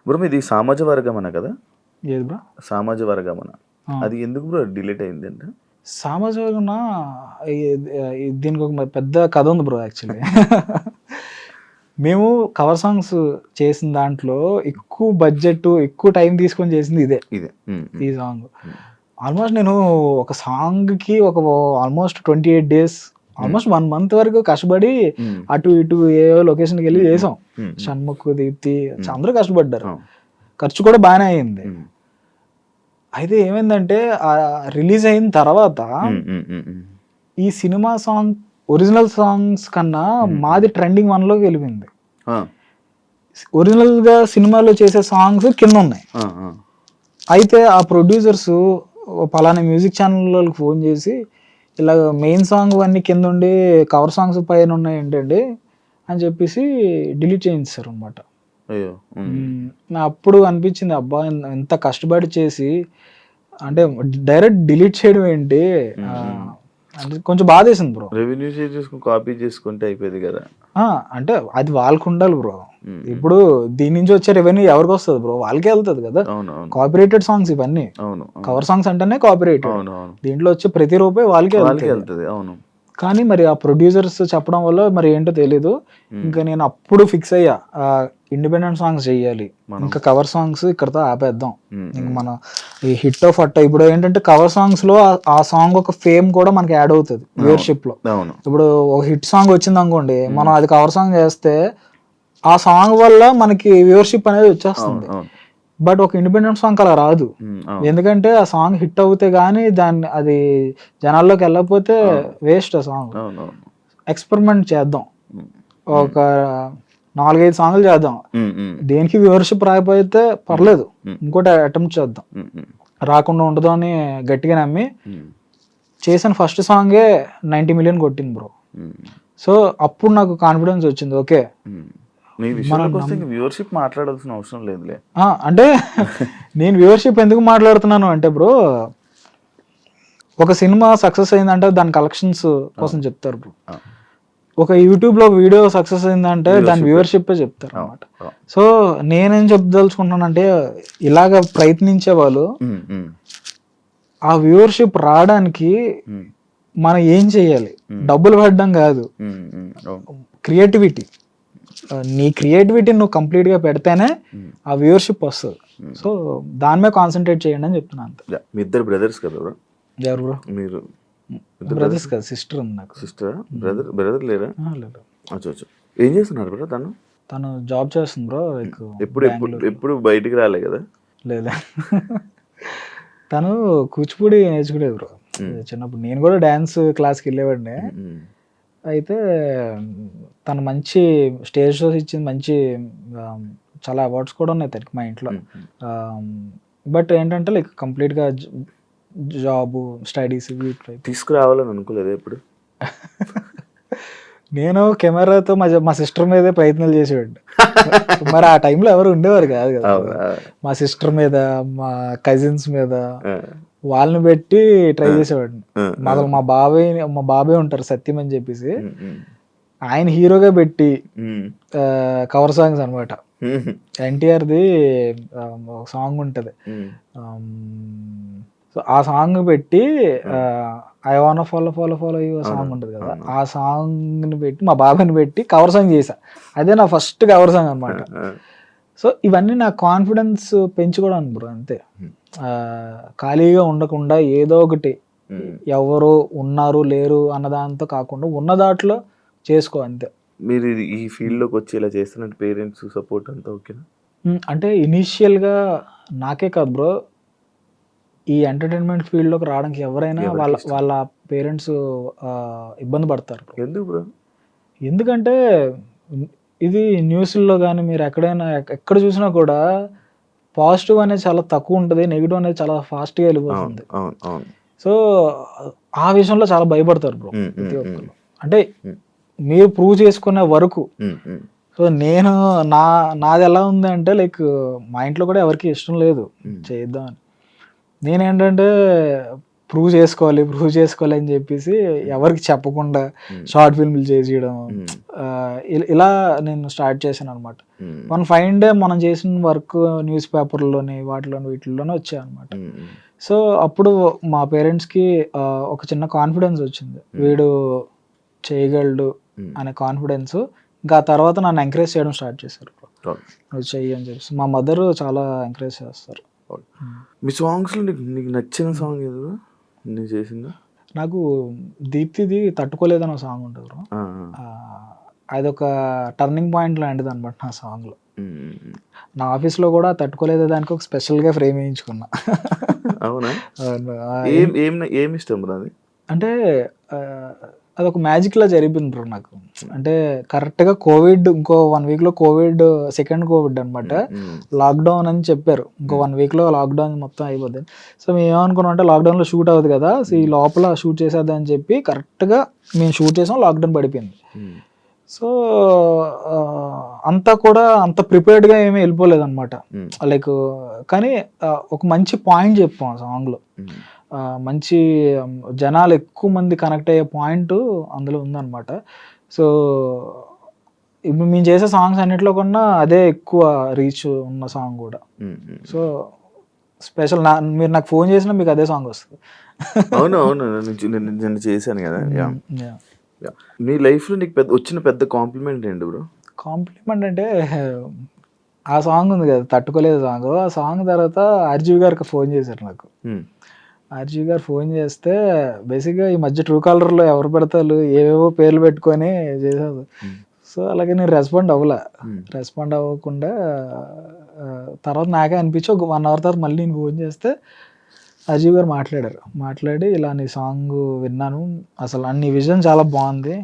Bro మీది సామాజ వర్గమన కదా? ఏది బ్రో? సామాజ వర్గమన. అది ఎందుకు బ్రో డిలీట్ అయింది అంటే? సామాజికన దీనికి ఒక పెద్ద కథ ఉంది బ్రో యాక్చువల్లీ. మేము కవర్ సాంగ్స్ చేసిన దాంట్లో ఎక్కువ బడ్జెట్, ఎక్కువ టైం తీసుకొని చేసింది ఇదే. ఈ సాంగ్ ఆల్మోస్ట్ నేను ఒక సాంగ్కి ఆల్మోస్ట్ 28 days, ఆల్మోస్ట్ 1 month వరకు కష్టపడి అటు ఇటు ఏ లొకేషన్కి వెళ్ళి చేసాం. షణ్ముఖ్, దీప్తి అందరూ కష్టపడ్డారు. ఖర్చు కూడా బాగానే అయింది. అయితే ఏమైందంటే రిలీజ్ అయిన తర్వాత ఈ సినిమా సాంగ్ ఒరిజినల్ సాంగ్స్ కన్నా మాది ట్రెండింగ్ 1లోకి వెళ్ళిపోయింది. ఒరిజినల్ గా సినిమాలో చేసే సాంగ్స్ కింద ఉన్నాయి. అయితే ఆ ప్రొడ్యూసర్స్ పలానా మ్యూజిక్ ఛానల్ వాళ్ళకి ఫోన్ చేసి ఇలా మెయిన్ సాంగ్ అన్ని కింద ఉండి కవర్ సాంగ్స్ పైన ఉన్నాయి ఏంటండి అని చెప్పేసి డిలీట్ చేయించారు అనమాట. అప్పుడు అనిపించింది, అబ్బా ఎంత కష్టపడి చేసి అంటే డైరెక్ట్ డిలీట్ చేయడం ఏంటి అంటే కొంచెం బాధేసింది బ్రో. రెవెన్యూ షేర్ చేసుకుని కాపీ చేసుకుంటే అయిపోయింది కదా. అంటే అది వాళ్ళకు ఉండాలి బ్రో. ఇప్పుడు దీని నుంచి వచ్చే రెవెన్యూ ఎవరికి వస్తుంది బ్రో? వాళ్ళకే వెళ్తుంది కదా. కాపీరైటెడ్ సాంగ్స్ ఇవన్నీ, కవర్ సాంగ్స్ అంటేనే కాపీరైటెడ్. దీంట్లో వచ్చే ప్రతి రూపాయి వాళ్ళకే వెళ్తుంది. అవును. కానీ మరి ఆ ప్రొడ్యూసర్స్ చెప్పడం వల్ల మరి ఏంటో తెలీదు. ఇంకా నేను అప్పుడు ఫిక్స్ అయ్యా, ఇండిపెండెంట్ సాంగ్స్ చెయ్యాలి, ఇంకా కవర్ సాంగ్స్ ఇక్కడతో ఆపేద్దాం. ఇంక మన ఈ హిట్ ఆఫ్ అట్ట ఇప్పుడు ఏంటంటే కవర్ సాంగ్స్ లో ఆ సాంగ్ ఒక ఫేమ్ కూడా మనకి యాడ్ అవుతుంది వ్యూవర్షిప్ లో. ఇప్పుడు ఒక హిట్ సాంగ్ వచ్చింది అనుకోండి, మనం అది కవర్ సాంగ్ చేస్తే ఆ సాంగ్ వల్ల మనకి వ్యూవర్షిప్ అనేది వచ్చేస్తుంది. బట్ ఒక ఇండిపెండెంట్ సాంగ్ అలా రాదు. ఎందుకంటే ఆ సాంగ్ హిట్ అవుతే గానీ అది జనాల్లోకి వెళ్ళకపోతే వేస్ట్ ఆ సాంగ్. ఎక్స్పెరిమెంట్ చేద్దాం, ఒక 4-5 సాంగ్లు చేద్దాం, దేనికి వ్యూవర్షిప్ రాకపోతే పర్లేదు, ఇంకోటి అటెంప్ట్ చేద్దాం, రాకుండా ఉండదు అని గట్టిగా నమ్మి చేసిన ఫస్ట్ సాంగే 90 million కొట్టింది బ్రో. సో అప్పుడు నాకు కాన్ఫిడెన్స్ వచ్చింది, ఓకే వ్యూవర్షిప్ మాట్లాడాల్సిన అవసరం లేదులే. అంటే నేను వ్యూవర్షిప్ ఎందుకు మాట్లాడుతున్నాను అంటే బ్రో, ఒక సినిమా సక్సెస్ అయిందంటే దాని కలెక్షన్స్ కోసం చెప్తారు బ్రో. ఒక యూట్యూబ్ లో వీడియో సక్సెస్ అయిందంటే దాని వ్యూవర్షిప్ చెప్తారు అనమాట. సో నేనేం చెప్పదలుచుకుంటున్నానంటే, ఇలాగ ప్రయత్నించే వాళ్ళు ఆ వ్యూవర్షిప్ రావడానికి మనం ఏం చెయ్యాలి? డబ్బులు పెట్టడం కాదు, క్రియేటివిటీ. నీ క్రియేటివిటీని నువ్వు కంప్లీట్ గా పెడితేనే ఆ వ్యూవర్షిప్ వస్తుంది. సో దాని మీద కాన్సన్ట్రేట్ చేయండి అని చెప్తున్నాను అంతే. మీ ఇద్దరు బ్రదర్స్ కదా బ్రో? ఎవరు బ్రో? మీరు బ్రదర్స్ కదా, సిస్టర్ ఉంది నాకు. సిస్టర్? బ్రదర్ లేరా? లేదు. ఏం చేస్తున్నారు బ్రో? తను జాబ్ చేస్తుంది బ్రో. ఎప్పుడు బయటికి రాలే కదా? లేదా, తను కూచిపూడి నేర్చుకునేది బ్రో చిన్నప్పుడు. నేను కూడా డాన్స్ క్లాస్కి వెళ్ళేవాడిని. అయితే తను మంచి స్టేజ్ షోస్ ఇచ్చింది, మంచి చాలా అవార్డ్స్ కూడా ఉన్నాయి తనకి మా ఇంట్లో. బట్ ఏంటంటే లైక్ కంప్లీట్గా జాబ్, స్టడీస్ తీసుకురావాలని అనుకోలేదు ఎప్పుడు. నేను కెమెరాతో మా సిస్టర్ మీదే ప్రయత్నాలు చేసేవాడిని. మరి ఆ టైంలో ఎవరు ఉండేవారు కాదు కదా. మా సిస్టర్ మీద, మా కజిన్స్ మీద వాళ్ళని పెట్టి ట్రై చేసేవాడిని. అసలు మా బాబాయ్ ఉంటారు సత్యం అని చెప్పేసి, ఆయన హీరోగా పెట్టి కవర్ సాంగ్స్ అనమాట. ఎన్టీఆర్ది ఒక సాంగ్ ఉంటది, సో ఆ సాంగ్ పెట్టి I want follow you song ఉంటుంది కదా, ఆ సాంగ్ ని పెట్టి మా బాబాయ్ని పెట్టి కవర్ సాంగ్ చేశా. అదే నా ఫస్ట్ కవర్ సాంగ్ అనమాట. సో ఇవన్నీ నా కాన్ఫిడెన్స్ పెంచుకోవడానికి బ్రో, అంతే. ఖాళీగా ఉండకుండా ఏదో ఒకటి, ఎవరు ఉన్నారు లేరు అన్నదాంతో కాకుండా ఉన్న దాంట్లో చేసుకో, అంతే. మీరు ఈ ఫీల్డ్ లోకి వచ్చి ఇలా చేస్తున్నట్టు పేరెంట్స్ సపోర్ట్ అంతా ఓకేనా? అంటే ఇనీషియల్ గా నాకే కాదు బ్రో, ఈ ఎంటర్టైన్మెంట్ ఫీల్డ్ లోకి రావడానికి ఎవరైనా వాళ్ళ పేరెంట్స్ ఇబ్బంది పడతారు. ఎందుకు బ్రో? ఎందుకంటే ఇది న్యూస్లో కానీ మీరు ఎక్కడ చూసినా కూడా పాజిటివ్ అనేది చాలా తక్కువ ఉంటుంది, నెగిటివ్ అనేది చాలా ఫాస్ట్గా వెళ్ళిపోతుంది. సో ఆ విషయంలో చాలా భయపడతారు బ్రో ప్రతి ఒక్కరు. అంటే మీరు ప్రూవ్ చేసుకునే వరకు. సో నేను నాది ఎలా ఉంది అంటే లైక్ మా ఇంట్లో కూడా ఎవరికి ఇష్టం లేదు చేద్దామని. నేనేంటంటే ప్రూవ్ చేసుకోవాలి అని చెప్పేసి ఎవరికి చెప్పకుండా షార్ట్ ఫిల్మ్లు చేసేయడం, ఇలా నేను స్టార్ట్ చేశాను అనమాట. వన్ ఫైన్ డే మనం చేసిన వర్క్ న్యూస్ పేపర్లోని వీటిల్లోనే వచ్చాయి అనమాట. సో అప్పుడు మా పేరెంట్స్కి ఒక చిన్న కాన్ఫిడెన్స్ వచ్చింది, వీడు చేయగలడు అనే కాన్ఫిడెన్స్. ఇంకా తర్వాత నన్ను ఎంకరేజ్ చేయడం స్టార్ట్ చేశారు, నువ్వు చెయ్యి అని చెప్పేసి. మా మదర్ చాలా ఎంకరేజ్ చేస్తారు. మీ సాంగ్స్లో నీకు నచ్చిన సాంగ్ ఏదో నేను చేసిందా? నాకు దీప్తిది తట్టుకోలేదని ఒక సాంగ్ ఉంటుంది బ్రో. అదొక టర్నింగ్ పాయింట్ లాంటిది అనమాట నా సాంగ్లో. నా ఆఫీస్లో కూడా తట్టుకోలేదు దానికి ఒక స్పెషల్గా ఫ్రేమ్ వేయించుకున్నా. అవునా? ఏం ఇష్టం బ్రో అది? అంటే అదొక మ్యాజిక్లా జరిగింది బ్రో నాకు. అంటే కరెక్ట్గా కోవిడ్, ఇంకో 1 వీక్లో కోవిడ్, సెకండ్ కోవిడ్ అనమాట. లాక్డౌన్ అని చెప్పారు, ఇంకో 1 వీక్లో లాక్డౌన్ మొత్తం అయిపోద్ది. సో మేము ఏమనుకున్నాం అంటే లాక్డౌన్లో షూట్ అవుతుంది కదా, సో ఈ లోపల షూట్ చేసేద్దని చెప్పి కరెక్ట్గా మేము షూట్ చేసాం, లాక్డౌన్ పడిపోయింది. సో అంతా కూడా అంత ప్రిపేర్డ్గా ఏమీ వెళ్ళిపోలేదు అనమాట. లైక్ కానీ ఒక మంచి పాయింట్ చెప్పాం ఆ సాంగ్లో, మంచి జనాలు ఎక్కువ మంది కనెక్ట్ అయ్యే పాయింట్ అందులో ఉందన్నమాట. సో ఇప్పుడు మేము చేసే సాంగ్స్ అన్నిట్లో కన్నా అదే ఎక్కువ రీచ్ ఉన్న సాంగ్ కూడా. సో స్పెషల్ మీరు నాకు ఫోన్ చేసినా మీకు అదే సాంగ్ వస్తుంది. అవును నేను చేశాను కదా. మీ లైఫ్లో నీకు వచ్చిన పెద్ద కాంప్లిమెంట్ ఏంటి బ్రో? కాంప్లిమెంట్ అంటే ఆ సాంగ్ ఉంది కదా, తట్టుకోలేదు సాంగ్. ఆ సాంగ్ తర్వాత ఆర్జీవి గారికి ఫోన్ చేశారు నాకు. ఆర్జీవి గారు ఫోన్ చేస్తే బేసిక్గా ఈ మధ్య ట్రూ కాలర్లో ఎవరు పెడతారు ఏవేవో పేర్లు పెట్టుకొని చేశారు. సో అలాగే నేను రెస్పాండ్ అవ్వకుండా తర్వాత నాకే అనిపించి ఒక 1 అవర్ తర్వాత మళ్ళీ నేను ఫోన్ చేస్తే అజీవ్ గారు మాట్లాడి ఇలా నీ సాంగ్ విన్నాను, అసలు నీ విజన్ చాలా బాగుంది,